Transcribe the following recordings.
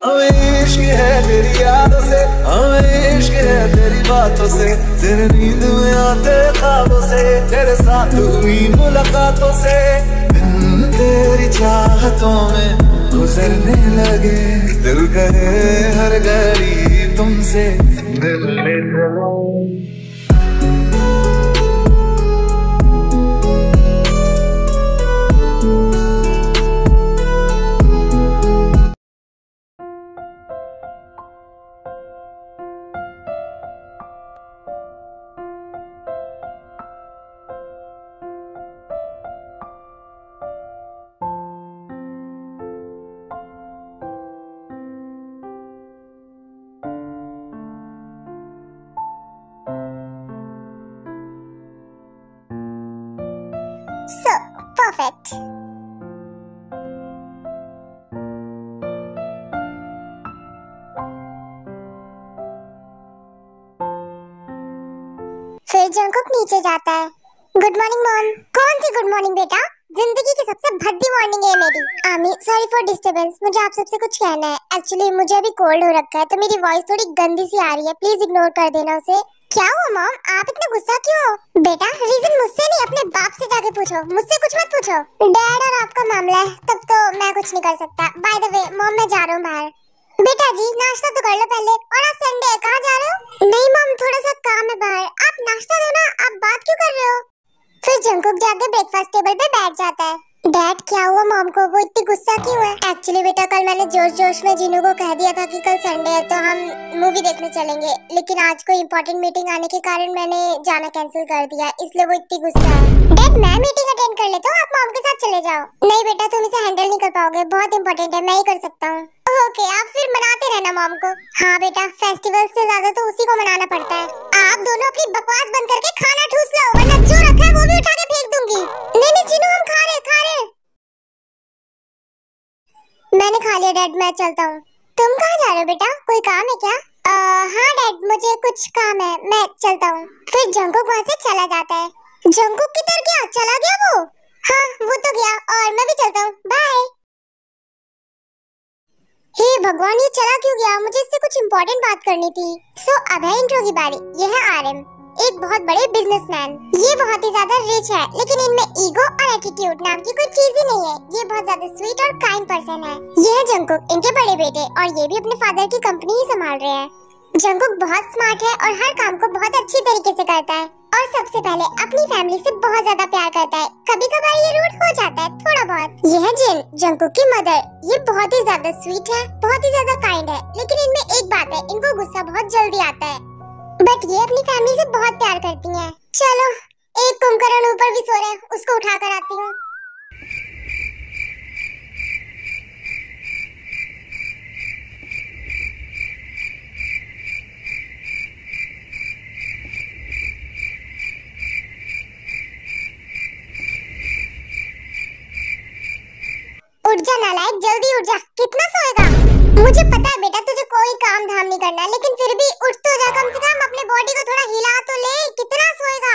हमें इश्क है तेरी यादों से, हमें इश्क है तेरी बातों से, तेरे नींद में आते ख्वाबों से, तेरे साथ हुई मुलाकातों से, दिन तेरी चाहतों में गुजरने लगे, दिल करे हर घड़ी तुमसे मिलने चलो। So perfect. फिर जंकुक नीचे जाता है। Good morning mom. कौन सी गुड मॉर्निंग बेटा? जिंदगी की सबसे भद्दी मॉर्निंग है मेरी। आमी सॉरी फॉर डिस्टरबेंस, मुझे आप सबसे कुछ कहना है। एक्चुअली मुझे अभी कोल्ड हो रखा है तो मेरी वॉइस थोड़ी गंदी सी आ रही है, प्लीज इग्नोर कर देना उसे। क्या हुआ मॉम, आप इतना गुस्सा क्यों हो? बेटा रीजन मुझसे नहीं अपने बाप से जाके पूछो, मुझसे कुछ मत पूछो। डैड और आपका मामला है तब तो मैं कुछ नहीं कर सकता। बाय द वे मॉम मैं जा रहा हूँ बाहर। बेटा जी नाश्ता तो कर लो पहले, और आज संडे है, कहाँ जा रहे हो? नहीं मॉम थोड़ा सा काम है बाहर। आप नाश्ता दो ना, आप बात क्यों कर रहे हो? फिर जंकुक जाके ब्रेकफास्ट टेबल पे बैठ जाता है। डैड क्या हुआ मॉम को, वो इतनी गुस्सा क्यों है? एक्चुअली बेटा कल मैंने जोश जोश में जीनू को कह दिया था कि कल संडे है तो हम मूवी देखने चलेंगे, लेकिन आज कोई इम्पोर्टेंट मीटिंग आने के कारण मैंने जाना कैंसिल कर दिया, इसलिए वो इतनी गुस्सा है। डैड मैं मीटिंग अटेंड कर लेता हूँ, आप मॉम के साथ चले जाओ। नहीं बेटा तुम इसे हैंडल नहीं कर पाओगे, बहुत इंपॉर्टेंट है, मैं ही कर सकता हूँ। ओके आप फिर मनाते रहना मॉम को। हाँ बेटा फेस्टिवल से ज्यादा तो उसी को मनाना पड़ता है। आप दोनों अपनी बकवास बंद करके खाना ठूस लो, वरना जो रखा है वो भी उठा के फेंक दूंगी। नहीं जीनू हम खा रहे। मैंने खा लिया डैड, मैं चलता हूँ। तुम कहाँ जा रहे हो बेटा, कोई काम है क्या? हाँ डैड मुझे कुछ काम है, मैं चलता हूँ। फिर जंकुक वहाँ से चला जाता है। जंकुक किधर गया, चला गया वो? हाँ वो तो गया, और मैं भी चलता हूँ, बाय। हे भगवान ये चला क्यों गया, मुझे इससे कुछ इम्पोर्टेंट बात करनी थी। सो अब है इंट्रो की बारी। ये है आरएम, एक बहुत बड़े बिजनेसमैन। ये बहुत ही ज्यादा रिच है, लेकिन इनमें ईगो और एटीट्यूड नाम की कोई चीज ही नहीं है। ये बहुत ज्यादा स्वीट और काइंड पर्सन है। ये है जंकुक, इनके बड़े बेटे, और ये भी अपने फादर की कंपनी ही संभाल रहे हैं। जंकुक बहुत स्मार्ट है और हर काम को बहुत अच्छी तरीके से करता है, और सबसे पहले अपनी फैमिली से बहुत ज्यादा प्यार करता है। कभी कभार ये रूड हो जाता है थोड़ा बहुत। ये है जिन, जंकुक की मदर। ये बहुत ही ज्यादा स्वीट है, बहुत ही ज्यादा काइंड है, लेकिन इनमें एक बात है, इनको गुस्सा बहुत जल्दी आता है, बट ये अपनी फैमिली से बहुत प्यार करती हैं। चलो एक कुंभकर्ण ऊपर भी सो रहे हैं, उसको उठा कर आती हूँ। उठ जा नालायक, जल्दी उठ जा, कितना सोएगा? मुझे पता है बेटा तुझे कोई काम धाम नहीं करना, लेकिन फिर भी उठ तो जा, कम से कम अपने बॉडी को थोड़ा हिला तो ले, कितना सोएगा?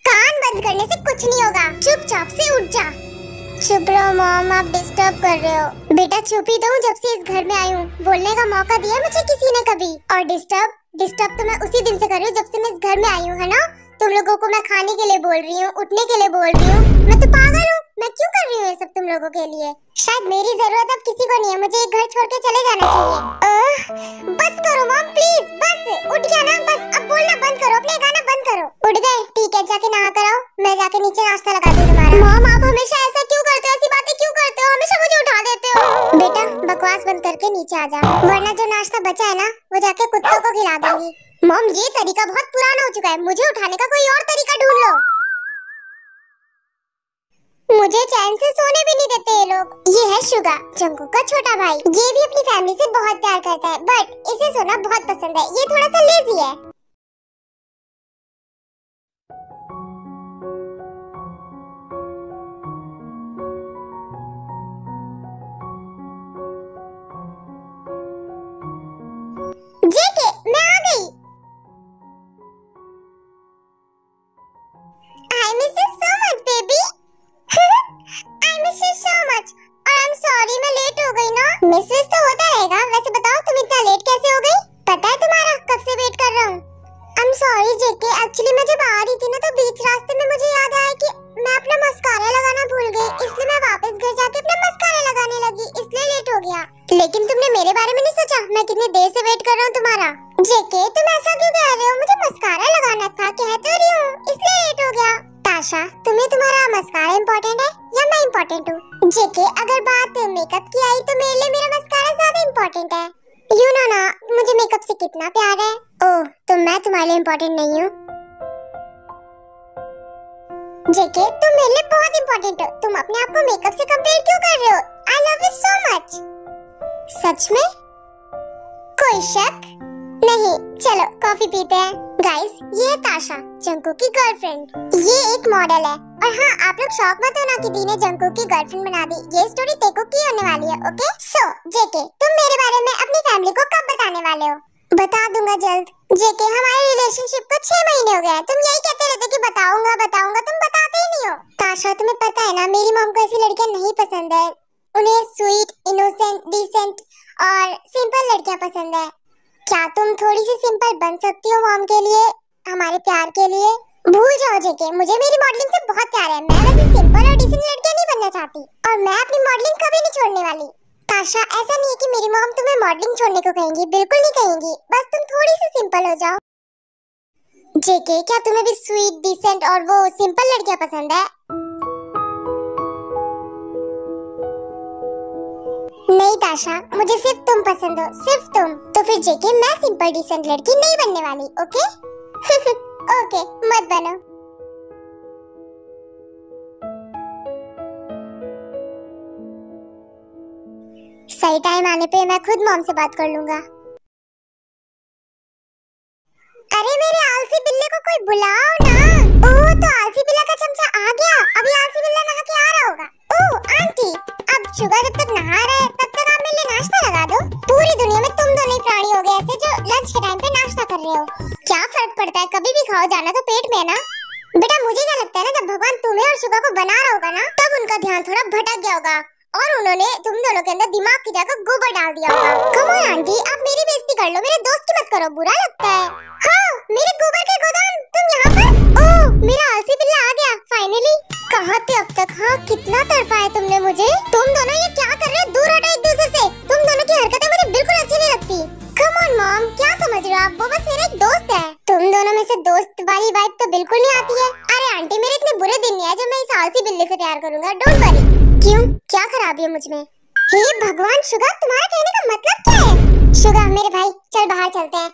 कान बंद करने से कुछ नहीं होगा, चुपचाप से उठ जा। चुप रहो मॉम, आप डिस्टर्ब कर रहे हो। बेटा चुप ही तो हूँ, जब से इस घर में आई हूँ। बोलने का मौका दिया मुझे किसी ने कभी? और डिस्टर्ब तो मैं उसी दिन से कर रही हूँ जब से मैं इस घर में आई हूँ, है ना? तुम लोगों को मैं खाने के लिए बोल रही हूँ, उठने के लिए बोल रही हूँ। मैं तो पागल हूँ, मैं क्यों कर रही हूँ ये सब तुम लोगों के लिए? शायद मेरी जरूरत अब किसी को नहीं है, मुझे एक घर छोड़ के चले जाना चाहिए। बस करो मॉम प्लीज, बस उठ गया ना, बस अब बोलना बंद करो, अपने गाना बंद करो। उठ गए? ठीक है जाके नहा कर आओ, मैं जाके नीचे नाश्ता लगा दूँ तुम्हारा। मॉम आप हमेशा ऐसा क्यों करते हो, ऐसी बातें क्यों करते हो, हमेशा मुझे उठा देते हो। बेटा बकवास बंद करके नीचे आ जा, वरना जो नाश्ता बचा है ना वो जाके कुत्तों को खिला दूंगी। मॉम ये तरीका बहुत पुराना हो चुका है, मुझे उठाने का कोई और तरीका ढूंढ लो। मुझे चैन से सोने भी नहीं देते ये लोग। ये है शुगा, जंकुक का छोटा भाई। ये भी अपनी फैमिली से बहुत प्यार करता है, बट इसे सोना बहुत पसंद है। ये थोड़ा सा लेजी है। जेके मैं आ गई। I miss you so much baby। I miss you so much। और I'm sorry गई ना। मिस विस तो होता रहेगा। वैसे बताओ तुम इतना लेट कैसे हो गई? पता है तुम्हारा कब से वेट कर रहा हूँ। I'm sorry जेके, एक्चुअली मैं जब आ रही थी ना तो बीच रास्ते में मुझे याद आया कि मैं अपना मस्कारा लगाना भूल गई, इसलिए मैं वापस घर जाके अपना मस्कारा लगाने लगी, इसलिए लेट हो गया। लेकिन तुमने मेरे बारे में नहीं सोचा मैं कितनी देर से वेट कर रहा हूँ तुम्हारा। जेके तुम ऐसा क्यों कह रहे हो? मुझे मस्कारा लगाना था, कह तो रही हूँ, इसलिए लेट हो गया। ताशा तुम्हें तुम्हारा मस्कारा इम्पोर्टेंट है या मैं इम्पोर्टेंट हूँ? जेके अगर बात मेकअप की आई तो मेरे लिए मेरा मस्कारा ज्यादा इम्पोर्टेंट है। यू नो ना मुझे मेकअप से कितना प्यार है। ओह तो मैं तुम्हारे लिए इम्पोर्टेंट नहीं हूँ? जेके तुम मेरे लिए बहुत इम्पोर्टेंट हो, तुम अपने आप को मेकअप से कंपेयर क्यों कर रहे हो? I love you so much. सच में? कोई शक नहीं। चलो कॉफी पीते हैं। गाइस ये है ताशा, जंकुक की गर्लफ्रेंड। ये एक मॉडल है। और हाँ आप लोग शॉक मत होना कि दी ने जंकुक की गर्लफ्रेंड बना दी, ये स्टोरी तेको की होने वाली है। ओके सो जेके तुम मेरे बारे में अपनी फैमिली को कब बताने वाले हो? बता दूंगा जल्द। जेके हमारे रिलेशनशिप को 6 महीने हो गए हैं, तुम यही कहते रहते कि बताऊंगा बताऊंगा, तुम बताते ही नहीं हो। ताशा तुम्हें पता है ना मेरी मॉम को ऐसी लड़कियां नहीं पसंद है, उन्हें स्वीट, इनोसेंट, डिसेंट और सिंपल लड़कियां पसंद है। क्या तुम थोड़ी सी सिंपल बन सकती हो मॉम के लिए, हमारे प्यार के लिए? भूल जाओ जेके, मुझे मेरी मॉडलिंग से बहुत प्यार है। मैं वैसे सिंपल और डिसेंट लड़कियां नहीं बनना चाहती और मैं अपनी मॉडलिंग कभी नहीं छोड़ने वाली। ताशा ऐसा नहीं है कि मेरी मॉम तुम्हें मॉडलिंग छोड़ने को कहेंगी, बिल्कुल नहीं कहेंगी, बस तुम थोड़ी सी सिंपल हो जाओ। जेके क्या तुम्हें भी स्वीट, डिसेंट और वो सिंपल लड़कियां पसंद है? नहीं ताशा मुझे सिर्फ तुम पसंद हो, सिर्फ तुम। तो फिर जेके मैं सिंपल डिसेंट लड़की नहीं बनने वाली। ओके ओके मत बनो। सही टाइम आने पे मैं खुद मॉम से बात कर लूंगा। अरे मेरे आलसी बिल्ले को कोई बुलाओ ना। ओह तो आलसी बिल्ला का चमचा आ गया, अभी आलसी बिल्ला नहा के आ रहा होगा। ओह आंटी अब शुगर जब तक नहा रहे तब तक आप मेरे लिए नाश्ता लगा दो। पूरी दुनिया में तुम दोनों ही प्राणी हो गए ऐसे जो लंच के टाइम पे नाश्ता कर रहे हो। क्या फर्क पड़ता है, कभी भी खाओ, जाना तो पेट में है ना। बेटा मुझे क्या लगता है ना जब भगवान तुम्हें और शुगर को बना रहा होगा ना तब उनका ध्यान थोड़ा भटक गया होगा और उन्होंने तुम दोनों के अंदर दिमाग की जगह गोबर डाल दिया होगा। कम ऑन आंटी आप मेरी बेइज्जती कर लो, मेरे दोस्त की मत करो, बुरा लगता है। हाँ मेरे गोबर के गोदाम तुम यहाँ पर? ओह मेरा आलसी बिल्ला आ गया फाइनली। कहाँ थे अब तक? हाँ कितना तड़पाया तुमने मुझे। तुम दोनों ये क्या कर रहे हो? दूर हटो एक दूसरे से। तुम दोनों की हरकतें मुझे बिल्कुल अच्छी नहीं लगती। कम ऑन मॉम क्या समझ रहे हो आप, वो बस मेरा एक दोस्त है। तुम दोनों में से दोस्त वाली वाइब तो बिल्कुल नहीं आती है। अरे आंटी मेरे इतने बुरे दिन नहीं है जब मैं इस आलसी बिल्ले से प्यार करूंगा, डोंट वरी। क्यों क्या खराबी है मुझ में? हे भगवान शुगा तुम्हारा कहने का मतलब क्या है? शुगा मेरे भाई चल बाहर चलते हैं।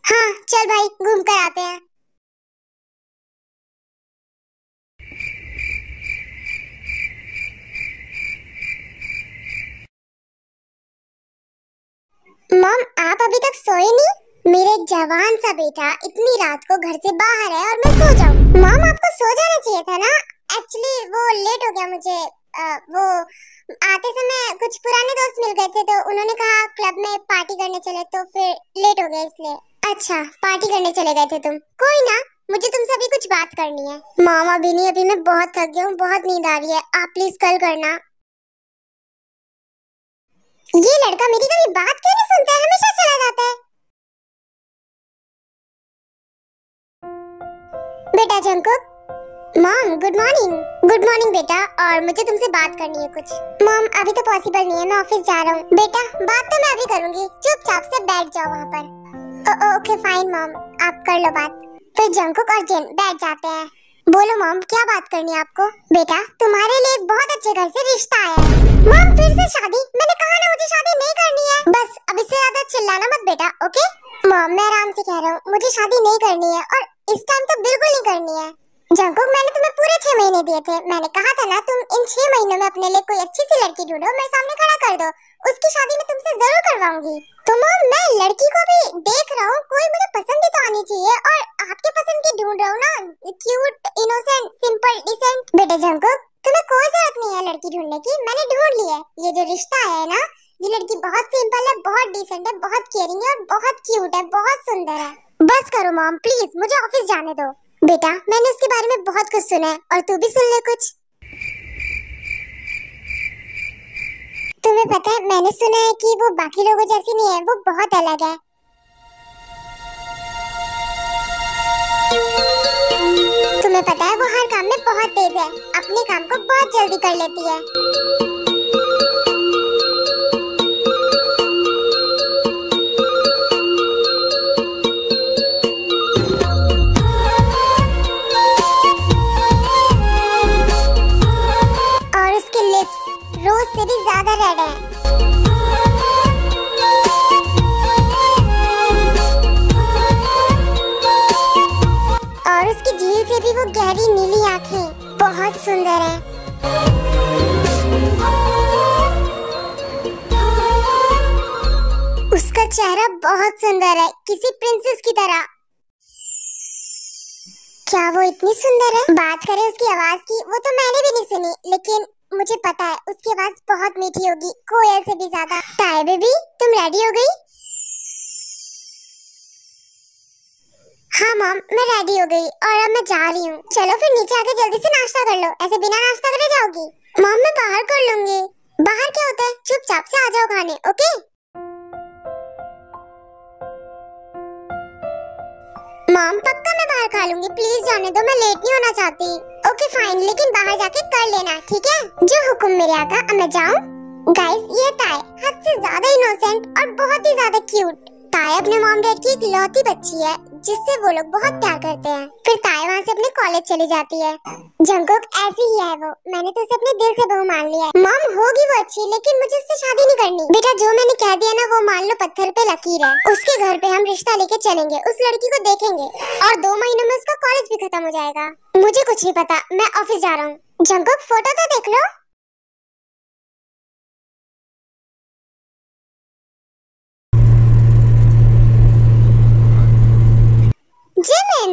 हाँ चल भाई घूम कर आते हैं। मॉम आप अभी तक सोए नहीं? मेरे जवान सा बेटा इतनी रात को घर से बाहर है और मैं सो जाऊं? मॉम आपको सो जाना चाहिए था ना। एक्चुअली वो लेट हो गया मुझे, वो आते समय कुछ पुराने दोस्त मिल गए थे तो उन्होंने कहा क्लब में पार्टी करने चले तो फिर लेट हो गया इसलिए। अच्छा पार्टी करने चले गए थे तुम? कोई ना मुझे तुमसे अभी कुछ बात करनी है। मॉम अभी नहीं, अभी मैं बहुत थक गया हूँ, बहुत नींद आ रही है, आप प्लीज कल करना। ये लड़का मेरी कभी बात क्यों नहीं सुनता है, हमेशा चला जाता है। बेटा Jungkook. Mom good morning. Good morning बेटा, और मुझे तुमसे बात करनी है कुछ। मॉम अभी तो पॉसिबल नहीं है, मैं ऑफिस जा रहा हूँ। बेटा बात तो मैं अभी करूंगी, चुपचाप से बैठ जाओ वहाँ पर। ओके फाइन मॉम आप कर लो बात। फिर जंकुक और जिन बैठ जाते हैं। बोलो मॉम क्या बात करनी है आपको? बेटा तुम्हारे लिए एक बहुत अच्छे घर से रिश्ता आया है। मॉम फिर से शादी? मैंने कहा ना मुझे शादी नहीं करनी है। बस अब इससे ज्यादा चिल्लाना मत बेटा, ओके? मॉम मैं आराम से कह रहा हूँ, मुझे शादी नहीं करनी है और इस टाइम तो बिल्कुल नहीं करनी है। जंकुक मैंने तुम्हें पूरे 6 महीने दिए थे, मैंने कहा था ना तुम इन 6 महीनों में अपने लिए कोई अच्छी सी लड़की ढूंढो, मेरे सामने खड़ा कर दो, उसकी शादी मैं तुमसे जरूर करवाऊंगी। तो मॉम मैं लड़की को भी देख रहा हूँ, कोई मुझे पसंद भी तो आनी चाहिए और आपके पसंद की ढूंढ रहा हूँ ना, क्यूट, इनोसेंट, सिंपल, डिसेंट। बेटे जंकुक तुम्हें कोई जरूरत नहीं है लड़की ढूंढने की, मैंने ढूंढ ली है। ये जो रिश्ता है ना, ये लड़की बहुत सिंपल है, बहुत डिसेंट है, बहुत केयरिंग है और बहुत क्यूट है, बहुत सुंदर है। बस करो मॉम प्लीज, मुझे ऑफिस जाने दो। बेटा मैंने उसके बारे में बहुत कुछ सुना है और तू भी सुन ले कुछ। तुम्हें पता है, मैंने सुना है कि वो बाकी लोगों जैसी नहीं है, वो बहुत अलग है। तुम्हें पता है वो हर काम में बहुत तेज है, अपने काम को बहुत जल्दी कर लेती है। और उसके लिप्स रोज से भी ज्यादा रेड है। और उसकी झील से भी वो गहरी नीली आंखें बहुत सुंदर है। उसका चेहरा बहुत सुंदर है, किसी प्रिंसेस की तरह। क्या वो इतनी सुंदर है? बात करें उसकी आवाज की, वो तो मैंने भी नहीं सुनी, लेकिन मुझे पता है उसकी आवाज बहुत मीठी होगी, कोयल से भी ज्यादा। ताए बेबी, तुम रेडी हो गई? हाँ मॉम, मैं रेडी हो गई और अब मैं जा रही हूँ। चलो फिर नीचे आके जल्दी से नाश्ता कर लो, ऐसे बिना नाश्ता करे जाओगी? मॉम मैं बाहर कर लूंगी। बाहर क्या होता है, चुपचाप से आ जाओ खाने, ओके? मॉम पक्का मैं बाहर खा लूंगी, प्लीज जाने दो, मैं लेट नहीं होना चाहती। ओके फाइन, लेकिन बाहर जाके कर लेना, ठीक है? जो हुक्म मेरे आका। अब मैं जाऊँ? गाइस, ये ताए हद से ज्यादा इनोसेंट और बहुत ही ज्यादा क्यूट। ताए अपने मॉम डैड की इकलौती बच्ची है, जिससे वो लोग बहुत प्यार करते हैं। फिर ताए वहाँ से अपने कॉलेज चली जाती है। जंगकुक ऐसी ही है वो, मैंने तो उसे अपने दिल से बहू मान लिया है। मॉम होगी वो अच्छी, लेकिन मुझे उससे शादी नहीं करनी। बेटा जो मैंने कह दिया ना, वो मान लो पत्थर पे लकीर है। उसके घर पे हम रिश्ता लेके चलेंगे, उस लड़की को देखेंगे और 2 महीनों में उसका कॉलेज भी खत्म हो जाएगा। मुझे कुछ नहीं पता, मैं ऑफिस जा रहा हूँ। जंगकुक फोटो तो देख लो। जिमिन,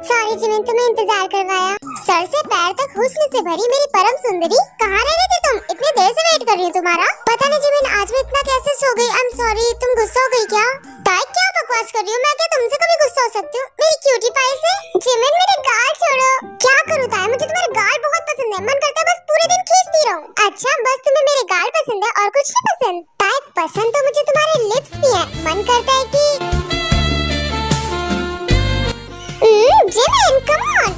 सॉरी जिमिन, तुम्हें इंतजार करवाया। सर से पैर तक हुस्न से भरी मेरी परम सुंदरी, कहाँ रह गए थे तुम? इतनी देर से वेट कर रही हूँ तुम्हारा। पता नहीं जिमिन, आज मैं इतना कैसे सो गई। I am sorry. तुम गुस्सा हो गई क्या? ताई क्या बकवास कर रही हो? मैं क्या तुमसे कभी गुस्सा हो सकती हूँ मेरी क्यूटी पाई से? जिमिन मेरे गाल छोड़ो। क्या करूँ ताई, मुझे तुम्हारे गाल बहुत पसंद है, मन करता है बस पूरे दिन खींचती रहूं। अच्छा बस तुम्हें मेरे गाल पसंद है और कुछ नहीं पसंद? ताई पसंद तो मुझे तुम्हारे लिप्स भी है, मन करता है कि Jimin come on,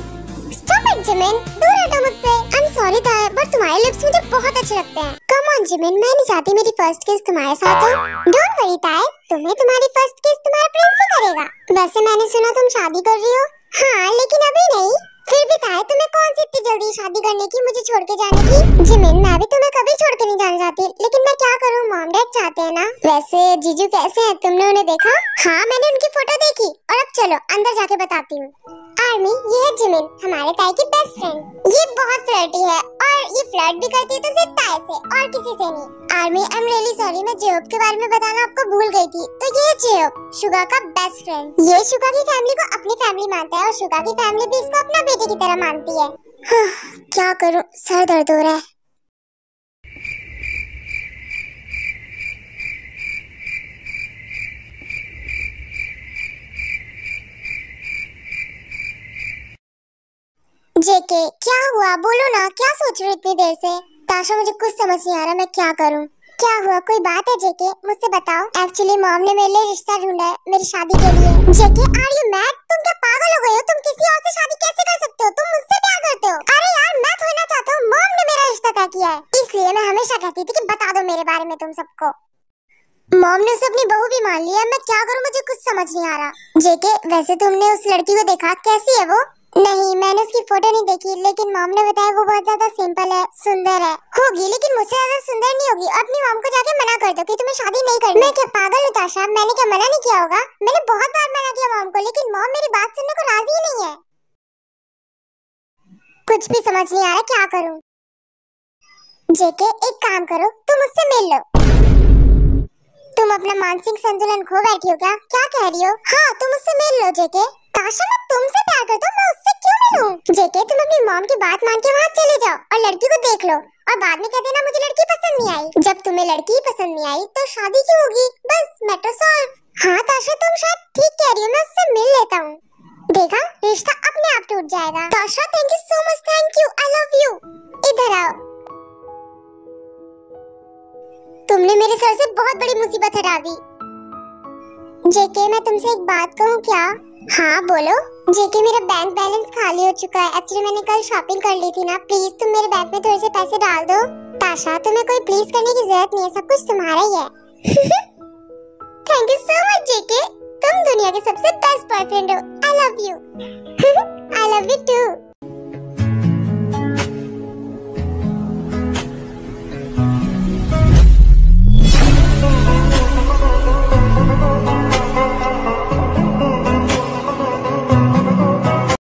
stop it Jimin, दूर हटो मुझसे। आई एम सॉरी ताया, बट तुम्हारे लिप्स मुझे बहुत अच्छे लगते हैं। कम ऑन जिमिन, मैं नहीं चाहती मेरी फर्स्ट किस तुम्हारे साथ हो। डोंट वरी ताया, तुम्हें तुम्हारी फर्स्ट किस तुम्हारा प्रिंस ही करेगा। वैसे मैंने सुना तुम शादी कर रही हो। हाँ लेकिन अभी नहीं। फिर भी ताया, तुम्हें कौन सी इतनी जल्दी शादी करने की, मुझे छोड़ के जाने की? जिमिन मैं भी तुम्हें कभी छोड़ के नहीं जाना चाहती, लेकिन मैं क्या करूँ, मॉम डैड चाहते हैं ना। वैसे जीजू कैसे हैं, तुमने उन्हें देखा? हाँ मैंने उनकी फोटो देखी। और अब चलो अंदर जाके बताती हूँ। आर्मी, ये है जिमिन, हमारे ताई की बेस्ट फ्रेंड। ये बहुत फ्लर्टी है और ये फ्लर्ट भी करती है तो सिर्फ ताई से और किसी से नहीं। Army I am really sorry, मैं जेहोब के बारे में बताना आपको भूल गई थी। तो ये है जेहोब, शुगा का बेस्ट फ्रेंड। ये शुगा की फैमिली को अपनी फैमिली मानता है और शुगा की फैमिली भी इसको अपना बेटे की तरह मानती है। क्या करूं, सर दर्द हो रहा है। जेके क्या हुआ, बोलो ना, क्या सोच रहे हो इतनी देर से? ताशा मुझे कुछ समझ नहीं आ रहा, मैं क्या करूं? क्या हुआ, कोई बात है जेके, मुझसे बताओ। एक्चुअली मॉम ने मेरे लिए रिश्ता ढूंढा है मेरी शादी के लिए। जेके आर यू मैड? तुम क्या पागल हो गए हो? तुम किसी और से शादी कैसे कर सकते हो? तुम मुझसे प्यार करते हो? अरे यार मैं थोड़ी ना चाहता हूँ, मॉम ने मेरा रिश्ता तय किया है, इसलिए मैं हमेशा कहती थी कि बता दो मेरे बारे में तुम सबको। मॉम ने उसे अपनी बहू भी मान लिया, मैं क्या करूँ, मुझे कुछ समझ नहीं आ रहा। जेके वैसे तुमने उस लड़की को देखा, कैसी है वो? नहीं मैंने उसकी फोटो नहीं देखी, लेकिन मॉम ने बताया वो बहुत ज्यादा सिंपल है, सुंदर है। होगी लेकिन मुझसे ज्यादा सुंदर नहीं होगी। अपनी मॉम को जाके मना कर दो कि तुम्हें शादी नहीं करनी। मैं क्या पागल हूँ ताशा, मैंने क्या मना नहीं किया होगा? मैंने बहुत बार मना किया मॉम को, लेकिन मॉम मेरी बात सुनने को राजी ही नहीं है। कुछ भी समझ नहीं आ रहा, क्या करूँ? जेके एक काम करो, तुम उससे मिल लो। तुम अपना मानसिक संतुलन खो बैठी हो क्या? क्या कह रही हो? हाँ, तुम उससे मिल लो जेके। ताशा, मैं तुमसे प्यार करता हूँ, मैं उससे क्यों मिलूं? जेके, तुम अपनी मॉम की बात मान के वहाँ चले जाओ और लड़की को देख लो और बाद में कह देना मुझे लड़की पसंद नहीं आई। जब तुम्हें लड़की पसंद नहीं आई तो शादी क्यों होगी? बस मैटर सॉल्व। हाँ ताशा, तुम शायद ठीक कह रही हो, मैं उससे मिल लेता हूँ। देखा, रिश्ता अपने आप टूट जाएगा। ताशा, thank you so much, thank you, I love you. इधर आओ। तुमने मेरे सर से बहुत बड़ी मुसीबत हटा दी। जेके, मैं तुमसे एक बात कहूँ क्या? हाँ बोलो। जेके, मेरा बैंक बैलेंस खाली हो चुका है। एक्चुअली मैंने कल शॉपिंग कर ली थी ना, प्लीज तुम मेरे बैंक में थोड़े से पैसे डाल दो। ताशा, तुम्हें कोई प्लीज करने की जरूरत नहीं है, सब कुछ तुम्हारा ही है। Thank you so much JK, तुम दुनिया के सबसे बेस्ट बॉयफ्रेंड हो। I love you. I love you to.